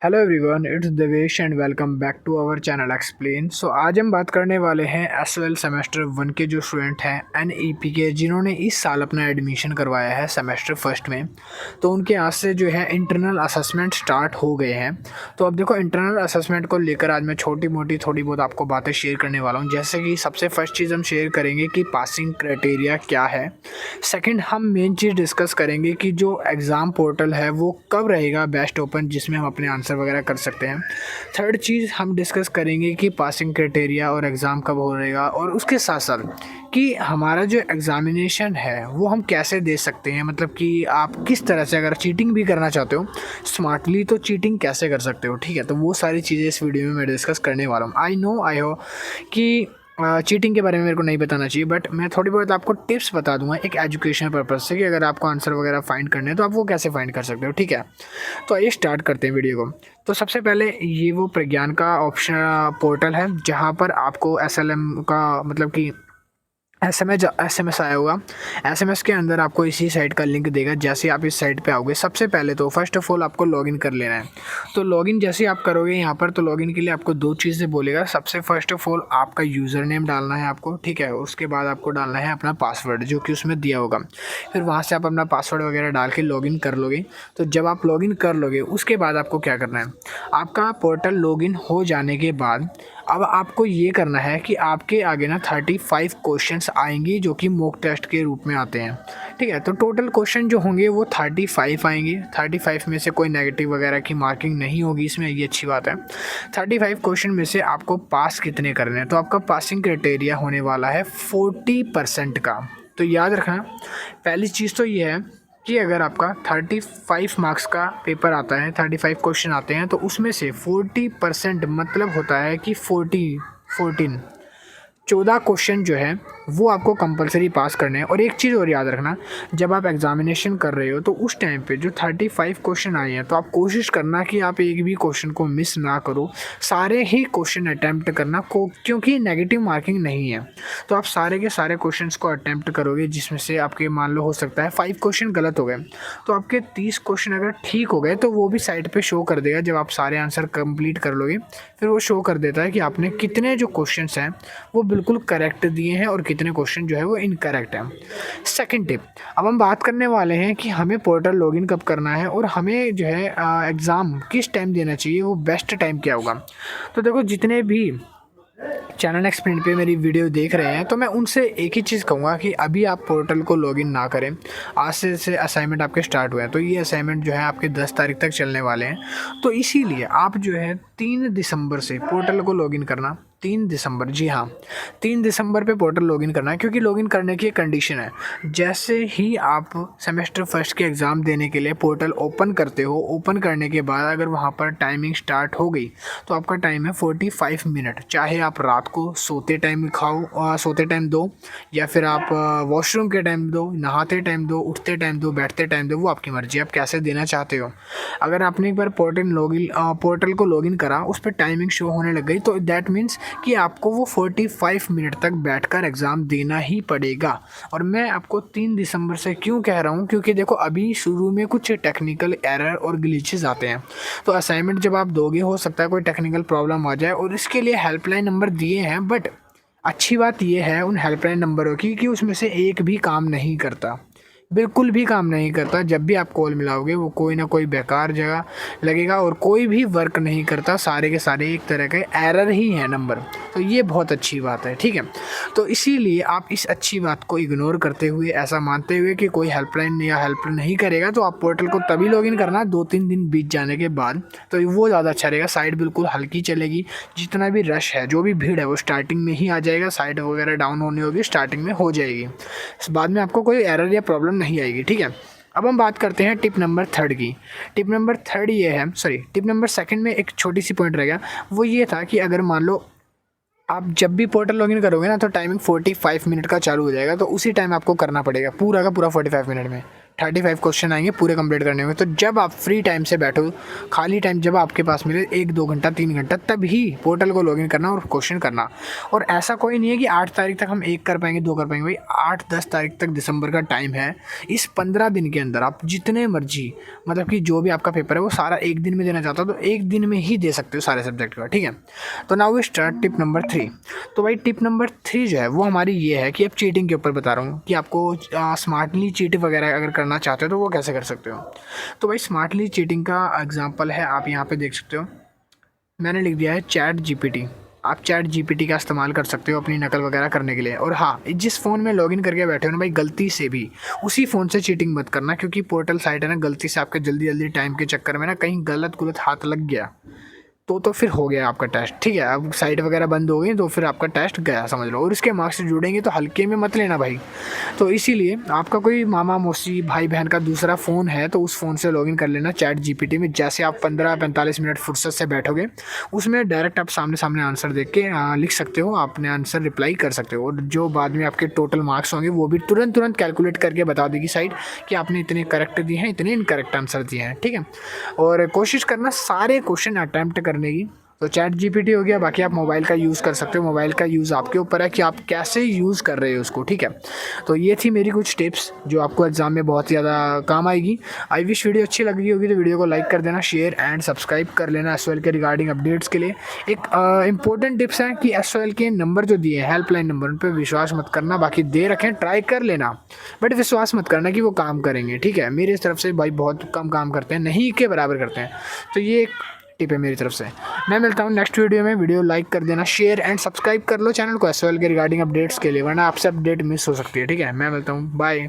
Hello everyone, it's Devesh and welcome back to our channel explain. आज हम बात करने वाले हैं एसएल सेमेस्टर वन के जो स्टूडेंट हैं एनईपी के, जिन्होंने इस साल अपना एडमिशन करवाया है सेमेस्टर फर्स्ट में। तो उनके आज से जो है इंटरनल असेसमेंट स्टार्ट हो गए हैं। तो अब देखो, इंटरनल असेसमेंट को लेकर आज मैं छोटी मोटी थोड़ी बहुत आपको बातें शेयर करने वाला हूँ। जैसे कि सबसे फर्स्ट चीज़ हम शेयर करेंगे कि पासिंग क्राइटेरिया क्या है। सेकंड, हम मेन चीज़ डिस्कस करेंगे कि जो एग्ज़ाम पोर्टल है वो कब रहेगा बेस्ट ओपन, जिसमें हम अपने आंसर वगैरह कर सकते हैं। थर्ड चीज़ हम डिस्कस करेंगे कि पासिंग क्राइटेरिया और एग्ज़ाम कब हो रहेगा, और उसके साथ साथ कि हमारा जो एग्ज़ामिनेशन है वो हम कैसे दे सकते हैं। मतलब कि आप किस तरह से, अगर चीटिंग भी करना चाहते हो स्मार्टली, तो चीटिंग कैसे कर सकते हो। ठीक है, तो वो सारी चीज़ें इस वीडियो में मैं डिस्कस करने वाला हूँ। आई हो कि चीटिंग के बारे में मेरे को नहीं बताना चाहिए, बट मैं थोड़ी बहुत आपको टिप्स बता दूंगा एक एजुकेशन पर्पज़ से, कि अगर आपको आंसर वगैरह फाइंड करने हैं तो आप वो कैसे फाइंड कर सकते हो। ठीक है, तो आइए स्टार्ट करते हैं वीडियो को। तो सबसे पहले ये वो प्रज्ञान का ऑप्शन पोर्टल है, जहाँ पर आपको एसएलएम का मतलब कि एसएमएस आया होगा। एसएमएस के अंदर आपको इसी साइट का लिंक देगा। जैसे आप इस साइट पे आओगे, सबसे पहले तो फर्स्ट ऑफ ऑल आपको लॉगिन कर लेना है। तो लॉगिन जैसे आप करोगे यहाँ पर, तो लॉगिन के लिए आपको दो चीज़ें बोलेगा। सबसे फर्स्ट ऑफ ऑल आपका यूज़र नेम डालना है आपको, ठीक है। उसके बाद आपको डालना है अपना पासवर्ड, जो कि उसमें दिया होगा। फिर वहाँ से आप अपना पासवर्ड वगैरह डाल के लॉगिन कर लोगे। तो जब आप लॉगिन कर लोगे, उसके बाद आपको क्या करना है, आपका पोर्टल लॉगिन हो जाने के बाद अब आपको ये करना है कि आपके आगे ना 35 क्वेश्चंस आएंगे, जो कि मॉक टेस्ट के रूप में आते हैं। ठीक है, तो टोटल क्वेश्चन जो होंगे वो 35 आएंगे। 35 में से कोई नेगेटिव वगैरह की मार्किंग नहीं होगी इसमें, ये अच्छी बात है। 35 क्वेश्चन में से आपको पास कितने करने हैं, तो आपका पासिंग क्राइटेरिया होने वाला है 40% का। तो याद रखना, पहली चीज़ तो ये है कि अगर आपका 35 मार्क्स का पेपर आता है, 35 क्वेश्चन आते हैं, तो उसमें से 40% मतलब होता है कि 14 क्वेश्चन जो है वो आपको कंपलसरी पास करने हैं। और एक चीज़ और याद रखना, जब आप एग्जामिनेशन कर रहे हो तो उस टाइम पे जो 35 क्वेश्चन आए हैं, तो आप कोशिश करना कि आप एक भी क्वेश्चन को मिस ना करो, सारे ही क्वेश्चन अटैम्प्ट करना को, क्योंकि नेगेटिव मार्किंग नहीं है। तो आप सारे के सारे क्वेश्चंस को अटैम्प्ट करोगे, जिसमें से आपके मान लो हो सकता है 5 क्वेश्चन गलत हो गए, तो आपके 30 क्वेश्चन अगर ठीक हो गए तो वो भी साइड पे शो कर देगा। जब आप सारे आंसर कंप्लीट कर लोगे, फिर वो शो कर देता है कि आपने कितने जो क्वेश्चंस हैं वो बिल्कुल करेक्ट दिए हैं और कितने क्वेश्चन जो है वो इनकरेक्ट है। सेकंड टिप, अब हम बात करने वाले हैं कि हमें पोर्टल लॉगिन कब करना है और हमें जो है एग्ज़ाम किस टाइम देना चाहिए, वो बेस्ट टाइम क्या होगा। तो देखो, जितने भी चैनल एक्सप्लेन पे मेरी वीडियो देख रहे हैं, तो मैं उनसे एक ही चीज़ कहूँगा कि अभी आप पोर्टल को लॉगिन ना करें। आज से असाइनमेंट आपके स्टार्ट हुए हैं, तो ये असाइनमेंट जो है आपके 10 तारीख तक चलने वाले हैं। तो इसीलिए आप जो है 3 दिसंबर से पोर्टल को लॉगिन करना। 3 दिसंबर, जी हाँ, 3 दिसंबर पे पोर्टल लॉगिन करना है, क्योंकि लॉगिन करने की एक कंडीशन है। जैसे ही आप सेमेस्टर फर्स्ट के एग्ज़ाम देने के लिए पोर्टल ओपन करते हो, ओपन करने के बाद अगर वहाँ पर टाइमिंग स्टार्ट हो गई, तो आपका टाइम है 45 मिनट। चाहे आप रात को सोते टाइम सोते टाइम दो, या फिर आप वॉशरूम के टाइम दो, नहाते टाइम दो, उठते टाइम दो, बैठते टाइम दो, वो आपकी मर्ज़ी, आप कैसे देना चाहते हो। अगर आपने एक बार पोर्टल को लॉगिन करा, उस पर टाइमिंग शो होने लग गई, तो दैट मीन्स कि आपको वो 45 मिनट तक बैठकर एग्ज़ाम देना ही पड़ेगा। और मैं आपको 3 दिसंबर से क्यों कह रहा हूँ, क्योंकि देखो, अभी शुरू में कुछ टेक्निकल एरर और ग्लिचेस आते हैं। तो असाइनमेंट जब आप दोगे, हो सकता है कोई टेक्निकल प्रॉब्लम आ जाए, और इसके लिए हेल्पलाइन नंबर दिए हैं। बट अच्छी बात यह है उन हेल्पलाइन नंबरों की कि उसमें से एक भी काम नहीं करता, बिल्कुल भी काम नहीं करता। जब भी आप कॉल मिलाओगे, वो कोई ना कोई बेकार जगह लगेगा और कोई भी वर्क नहीं करता। सारे के सारे एक तरह के एरर ही हैं नंबर। तो ये बहुत अच्छी बात है, ठीक है। तो इसीलिए आप इस अच्छी बात को इग्नोर करते हुए, ऐसा मानते हुए कि कोई हेल्पलाइन या हेल्प नहीं करेगा, तो आप पोर्टल को तभी लॉगिन करना 2-3 दिन बीत जाने के बाद। तो वो ज़्यादा अच्छा रहेगा। साइट बिल्कुल हल्की चलेगी। जितना भी रश है, जो भी भीड़ है, वो स्टार्टिंग में ही आ जाएगा। साइट वगैरह डाउन होनी होगी, स्टार्टिंग में हो जाएगी, बाद में आपको कोई एरर या प्रॉब्लम नहीं आएगी, ठीक है। अब हम बात करते हैं टिप नंबर 3 की। टिप नंबर 3 ये है, टिप नंबर 2 में एक छोटी सी पॉइंट रह गया। वो ये था कि अगर मान लो आप जब भी पोर्टल लॉगिन करोगे ना, तो टाइमिंग 45 मिनट का चालू हो जाएगा, तो उसी टाइम आपको करना पड़ेगा पूरा का पूरा 45 मिनट में। 35 क्वेश्चन आएंगे पूरे कंप्लीट करने होंगे। तो जब आप फ्री टाइम से बैठो, खाली टाइम जब आपके पास मिले 1-2 घंटा 3 घंटा, तभी पोर्टल को लॉगिन करना और क्वेश्चन करना। और ऐसा कोई नहीं है कि 8 तारीख तक हम 1 कर पाएंगे 2 कर पाएंगे, भाई 8-10 तारीख तक दिसंबर का टाइम है। इस 15 दिन के अंदर आप जितने मर्जी, मतलब कि जो भी आपका पेपर है वो सारा एक दिन में देना चाहता हो तो एक दिन में ही दे सकते हो सारे सब्जेक्ट का, ठीक है। तो now we start tip number 3। तो भाई टिप नंबर 3 जो है वो हमारी ये है कि अब चीटिंग के ऊपर बता रहा हूँ कि आपको स्मार्टली चीट वगैरह अगर करना चाहते हो तो वो कैसे कर सकते हो। तो भाई स्मार्टली चीटिंग का एग्जांपल है, आप यहाँ पे देख सकते हो, मैंने लिख दिया है चैट जीपीटी। आप चैट जीपीटी का इस्तेमाल कर सकते हो अपनी नकल वगैरह करने के लिए। और हाँ, जिस फ़ोन में लॉगिन करके बैठे हो ना भाई, गलती से भी उसी फ़ोन से चीटिंग मत करना, क्योंकि पोर्टल साइट है ना, गलती से आपके जल्दी जल्दी टाइम के चक्कर में ना कहीं गलत हाथ लग गया तो फिर हो गया आपका टेस्ट, ठीक है। अब साइट वगैरह बंद हो गई तो फिर आपका टेस्ट गया समझ लो। और इसके मार्क्स जुड़ेंगे तो हल्के में मत लेना भाई। तो इसीलिए आपका कोई मामा मौसी भाई बहन का दूसरा फ़ोन है तो उस फ़ोन से लॉगिन कर लेना चैट जीपीटी में। जैसे आप 15-45 मिनट फुर्सत से बैठोगे, उसमें डायरेक्ट आप सामने सामने आंसर देख के लिख सकते हो, अपने आंसर रिप्लाई कर सकते हो। और जो बाद में आपके टोटल मार्क्स होंगे वो भी तुरंत कैलकुलेट करके बता देगी साइट कि आपने इतने करेक्ट दिए हैं, इतने इनकरेक्ट आंसर दिए हैं, ठीक है। और कोशिश करना सारे क्वेश्चन अटैम्प्ट करने की। तो चैट जीपीटी हो गया, बाकी आप मोबाइल का यूज़ कर सकते हो। मोबाइल का यूज़ आपके ऊपर है कि आप कैसे यूज़ कर रहे हो उसको, ठीक है। तो ये थी मेरी कुछ टिप्स जो आपको एग्जाम में बहुत ज़्यादा काम आएगी। आई विश वीडियो अच्छी लगी होगी तो वीडियो को लाइक कर देना, शेयर एंड सब्सक्राइब कर लेना एसओएल के रिगार्डिंग अपडेट्स के लिए। एक इंपॉर्टेंट टिप्स है कि एसओएल के नंबर जो दिए हैं हेल्पलाइन नंबर, उन पर विश्वास मत करना। बाकी दे रखें, ट्राई कर लेना, बट विश्वास मत करना कि वो काम करेंगे, ठीक है। मेरी तरफ से भाई बहुत कम काम करते हैं, नहीं के बराबर करते हैं। तो ये टिप है मेरी तरफ से। मैं मिलता हूँ नेक्स्ट वीडियो में। वीडियो लाइक कर देना, शेयर एंड सब्सक्राइब कर लो चैनल को एसओएल के रिगार्डिंग अपडेट्स के लिए, वरना आपसे अपडेट मिस हो सकती है, ठीक है। मैं मिलता हूँ, बाय।